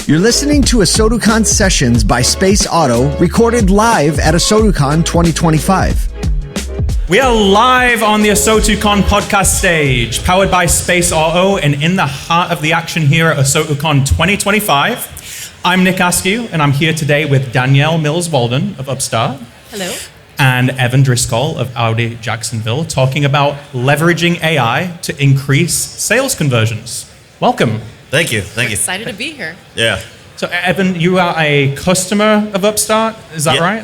You're listening to ASOTU CON Sessions by Space Auto, recorded live at ASOTU CON 2025. We are live on the ASOTU CON podcast stage, powered by Space Auto, and in the heart of the action here at ASOTU CON 2025. I'm Nick Askew, and I'm here today with Danielle Mills Walden of Upstart. Hello. And Evan Driscoll of Audi Jacksonville, talking about leveraging AI to increase sales conversions. Welcome. Thank you. Thank you. Excited to be here. Yeah. So, Evan, you are a customer of Upstart, is that right?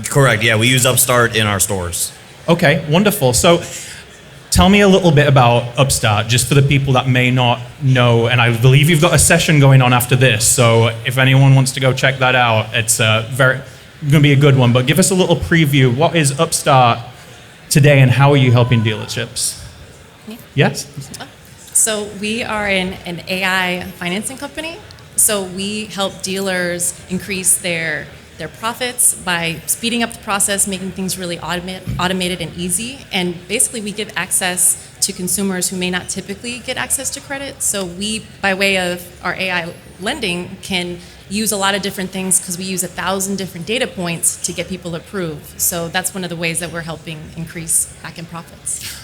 Correct. Yeah, we use Upstart in our stores. Okay, wonderful. So, tell me a little bit about Upstart, just for the people that may not know. And I believe you've got a session going on after this. So, if anyone wants to go check that out, it's going to be a good one. But give us a little preview. What is Upstart today, and how are you helping dealerships? Me? Yes. So we are an AI financing company. So we help dealers increase their profits by speeding up the process, making things really automated and easy. And basically we give access to consumers who may not typically get access to credit. So we, by way of our AI lending, can use a lot of different things because we use 1,000 different data points to get people approved. So that's one of the ways that we're helping increase back-end profits.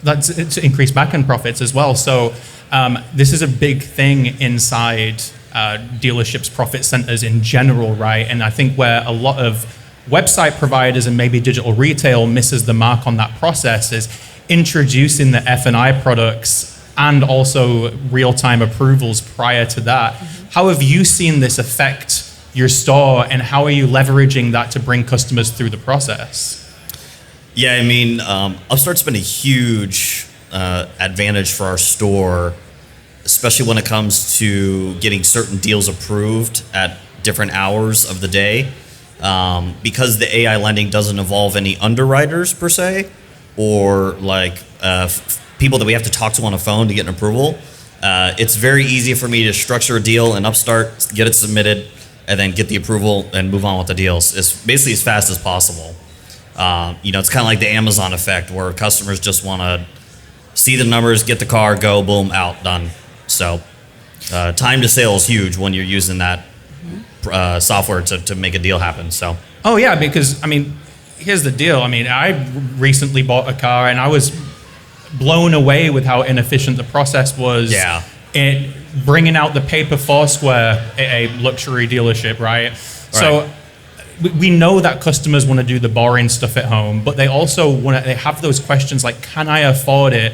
That's to increase back-end profits as well. So this is a big thing inside dealerships' profit centers in general, right? And I think where a lot of website providers and maybe digital retail misses the mark on that process is introducing the F&I products and also real-time approvals prior to that. Mm-hmm. How have you seen this affect your store, and how are you leveraging that to bring customers through the process? Yeah, I mean, Upstart's been a huge advantage for our store, especially when it comes to getting certain deals approved at different hours of the day. Because the AI lending doesn't involve any underwriters per se, or like people that we have to talk to on a phone to get an approval. It's very easy for me to structure a deal in Upstart, get it submitted, and then get the approval and move on with the deals. It's basically as fast as possible. It's kind of like the Amazon effect, where customers just want to see the numbers, get the car, go, boom, out, done. So time to sale is huge when you're using that software to make a deal happen. So. Oh yeah, because I mean, here's the deal. I mean, I recently bought a car and I was blown away with how inefficient the process was. Yeah. In bringing out the paper Foursquare at a luxury dealership, right? So. We know that customers want to do the boring stuff at home, but they also they have those questions like, can I afford it?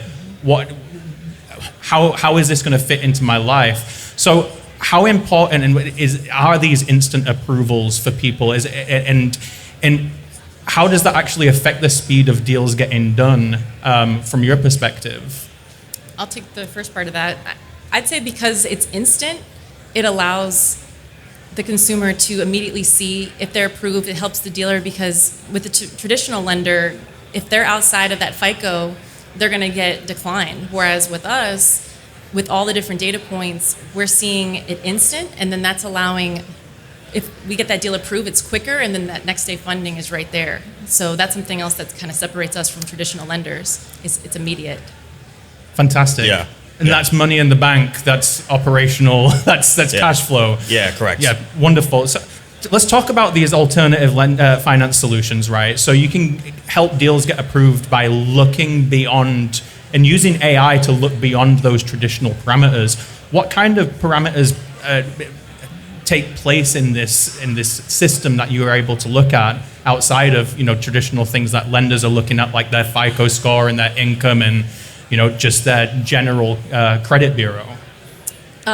How is this going to fit into my life? So how important are these instant approvals for people? And how does that actually affect the speed of deals getting done from your perspective? I'll take the first part of that. I'd say because it's instant, it allows the consumer to immediately see if they're approved. It helps the dealer because with the traditional lender, if they're outside of that FICO, they're going to get declined. Whereas with us, with all the different data points, we're seeing it instant, and then that's allowing, if we get that deal approved, it's quicker, and then that next day funding is right there. So that's something else that kind of separates us from traditional lenders. It's immediate. Fantastic. Yeah. And that's money in the bank, that's operational, that's cash flow. Yeah, correct. Yeah, wonderful. So let's talk about these alternative finance solutions, right? So you can help deals get approved by looking beyond and using AI to look beyond those traditional parameters. What kind of parameters take place in this system that you are able to look at outside of traditional things that lenders are looking at, like their FICO score and their income and just that general credit bureau?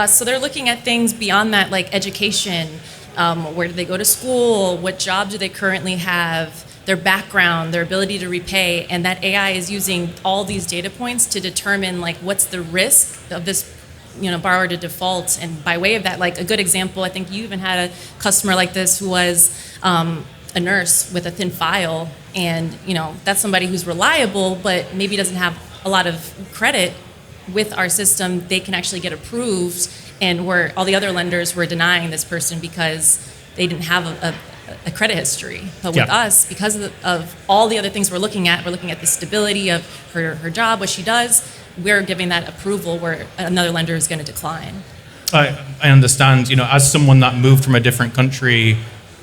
So they're looking at things beyond that, like education. Where do they go to school? What job do they currently have? Their background, their ability to repay. And that AI is using all these data points to determine like what's the risk of this borrower to default. And by way of that, like a good example, I think you even had a customer like this who was a nurse with a thin file. And that's somebody who's reliable, but maybe doesn't have a lot of credit. With our system, they can actually get approved, and where all the other lenders were denying this person because they didn't have a credit history. But with us, because of all the other things we're looking at the stability of her job, what she does, we're giving that approval where another lender is going to decline. I understand. As someone that moved from a different country,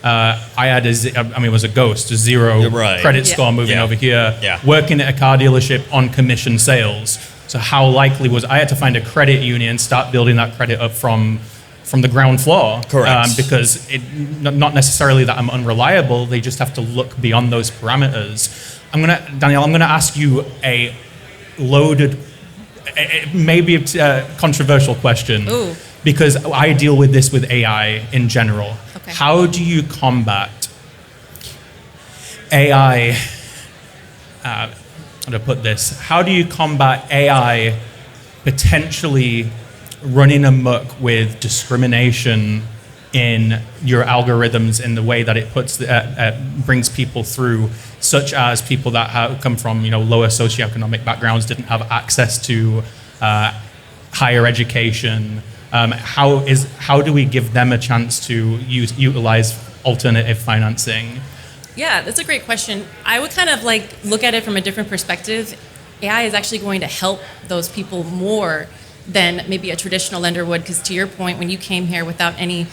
I had it was a ghost, a zero Right. credit score moving over here, working at a car dealership on commission sales. So how likely was I had to find a credit union, start building that credit up from the ground floor? Correct. Because not necessarily that I'm unreliable, they just have to look beyond those parameters. Danielle, I'm gonna ask you a loaded, maybe a controversial question. Ooh. Because I deal with this with AI in general. Okay. How do you combat AI? How to put this? How do you combat AI potentially running amok with discrimination in your algorithms in the way that it brings people through, such as people that come from lower socioeconomic backgrounds, didn't have access to higher education? How do we give them a chance to utilize alternative financing? Yeah, that's a great question. I would kind of look at it from a different perspective. AI is actually going to help those people more than maybe a traditional lender would, because to your point, when you came here without any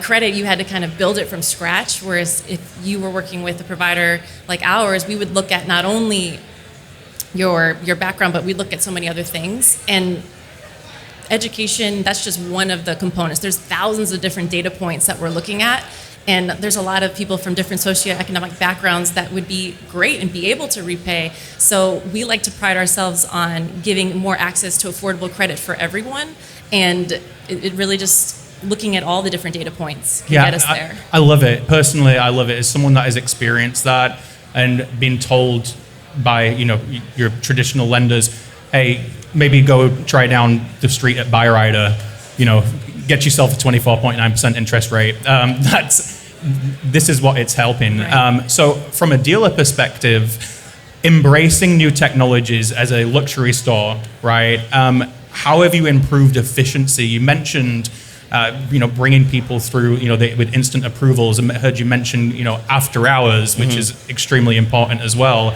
credit, you had to kind of build it from scratch. Whereas if you were working with a provider like ours, we would look at not only your background, but we look at so many other things. And education, that's just one of the components. There's thousands of different data points that we're looking at. And there's a lot of people from different socioeconomic backgrounds that would be great and be able to repay. So we like to pride ourselves on giving more access to affordable credit for everyone. And it really just looking at all the different data points can get us there. I love it. Personally, I love it. As someone that has experienced that and been told by your traditional lenders, hey, maybe go try down the street at BuyRider, get yourself a 24.9% interest rate. This is what it's helping. Right. So from a dealer perspective, embracing new technologies as a luxury store, right? How have you improved efficiency? You mentioned, bringing people through, with instant approvals. I heard you mention, after hours, which is extremely important as well.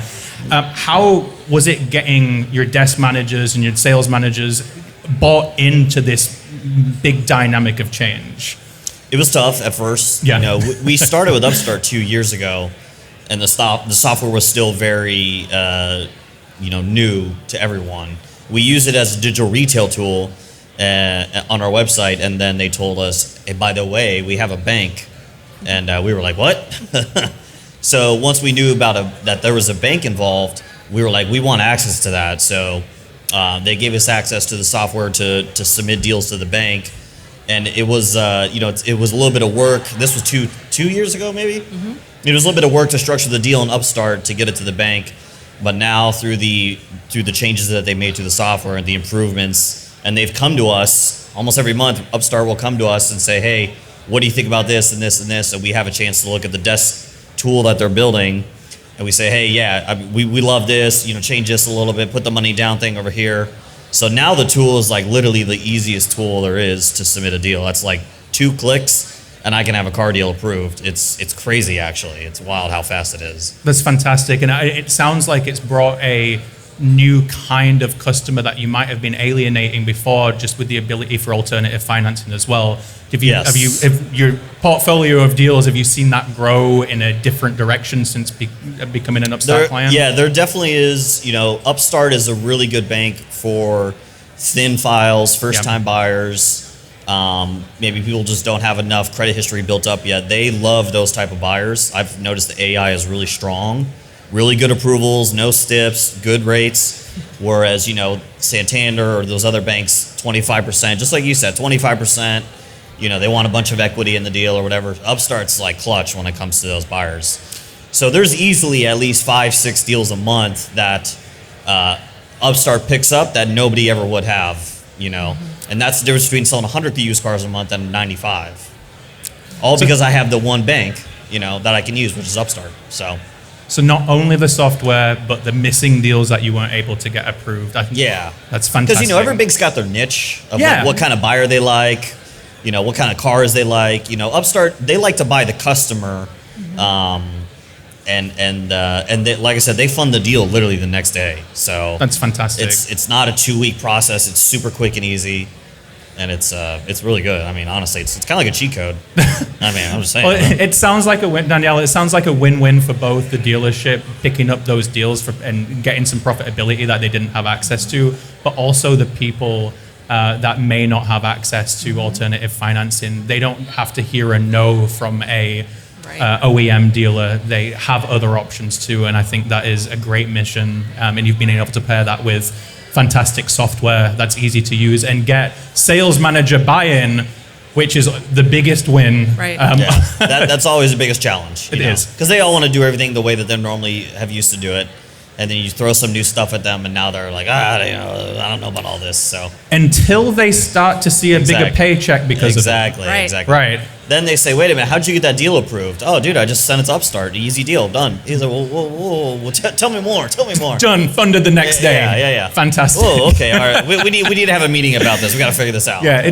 How was it getting your desk managers and your sales managers bought into this big dynamic of change? It was tough at first. Yeah. We started with Upstart 2 years ago, and the software was still very, new to everyone. We use it as a digital retail tool on our website, and then they told us, hey, by the way, we have a bank. And we were like, what? So once we knew that there was a bank involved, we were like, we want access to that. So they gave us access to the software to submit deals to the bank. And it was, it was a little bit of work. This was two years ago, maybe? Mm-hmm. It was a little bit of work to structure the deal in Upstart to get it to the bank. But now through the changes that they made to the software and the improvements, and they've come to us almost every month, Upstart will come to us and say, hey, what do you think about this and this and this? And we have a chance to look at the desk tool that they're building. And we say, hey, we love this, change this a little bit, put the money down thing over here. So now the tool is like literally the easiest tool there is to submit a deal. That's like 2 clicks and I can have a car deal approved. It's crazy, actually. It's wild how fast it is. That's fantastic. And it sounds like it's brought a new kind of customer that you might have been alienating before, just with the ability for alternative financing as well. Have your portfolio of deals, have you seen that grow in a different direction since becoming an Upstart client? Yeah, there definitely is. Upstart is a really good bank for thin files, first-time buyers. Maybe people just don't have enough credit history built up yet. They love those type of buyers. I've noticed the AI is really strong. Really good approvals, no stips, good rates. Whereas, Santander or those other banks, 25%, just like you said, 25%, they want a bunch of equity in the deal or whatever. Upstart's like clutch when it comes to those buyers. So there's easily at least 5-6 deals a month that Upstart picks up that nobody ever would have, And that's the difference between selling 100 used cars a month and 95. All because I have the one bank, that I can use, which is Upstart, So not only the software, but the missing deals that you weren't able to get approved. I think that's fantastic. Because every bank's got their niche of what kind of buyer they like, what kind of cars they like. Upstart, they like to buy the customer, and they, like I said, they fund the deal literally the next day. So that's fantastic. It's not a 2-week process. It's super quick and easy. and it's really good. I mean, honestly, it's kind of like a cheat code. I mean, I'm just saying. Well, it sounds like a win, Danielle. It sounds like a win-win for both the dealership picking up those deals and getting some profitability that they didn't have access to, but also the people that may not have access to alternative financing. They don't have to hear a no from a OEM dealer. They have other options too, and I think that is a great mission. And you've been able to pair that with fantastic software that's easy to use and get sales manager buy-in, which is the biggest win. Right. That's always the biggest challenge. It is. Because they all want to do everything the way that they normally have used to do it. And then you throw some new stuff at them, and now they're like, I don't know about all this. So until they start to see a bigger paycheck because of it. Exactly. Right. Then they say, wait a minute, how'd you get that deal approved? Oh, dude, I just sent it to Upstart. Easy deal, done. He's like, whoa, tell me more. Done, funded the next day. Yeah. Fantastic. Oh, okay, all right. We need to have a meeting about this. We got to figure this out. Yeah,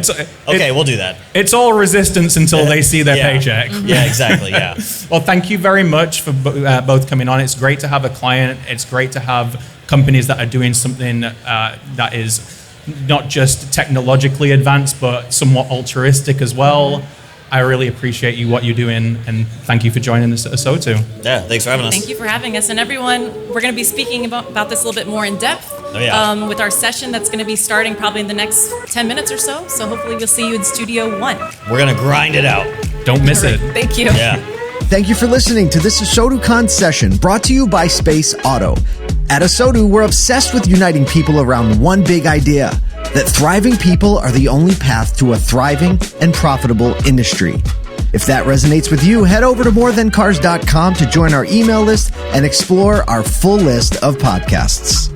we'll do that. It's all resistance until they see their paycheck. Yeah, exactly, yeah. Well, thank you very much for both coming on. It's great to have a client. It's great to have companies that are doing something that is not just technologically advanced, but somewhat altruistic as well. I really appreciate what you're doing, and thank you for joining us at ASOTU. Yeah, thanks for having us. Thank you for having us. And everyone, we're going to be speaking about this a little bit more in depth with our session that's going to be starting probably in the next 10 minutes or so. So hopefully we'll see you in Studio 1. We're going to grind it out. Don't miss it. Thank you. Yeah. Thank you for listening to this ASOTU CON session brought to you by Space Auto. At ASOTU, we're obsessed with uniting people around one big idea, that thriving people are the only path to a thriving and profitable industry. If that resonates with you, head over to morethancars.com to join our email list and explore our full list of podcasts.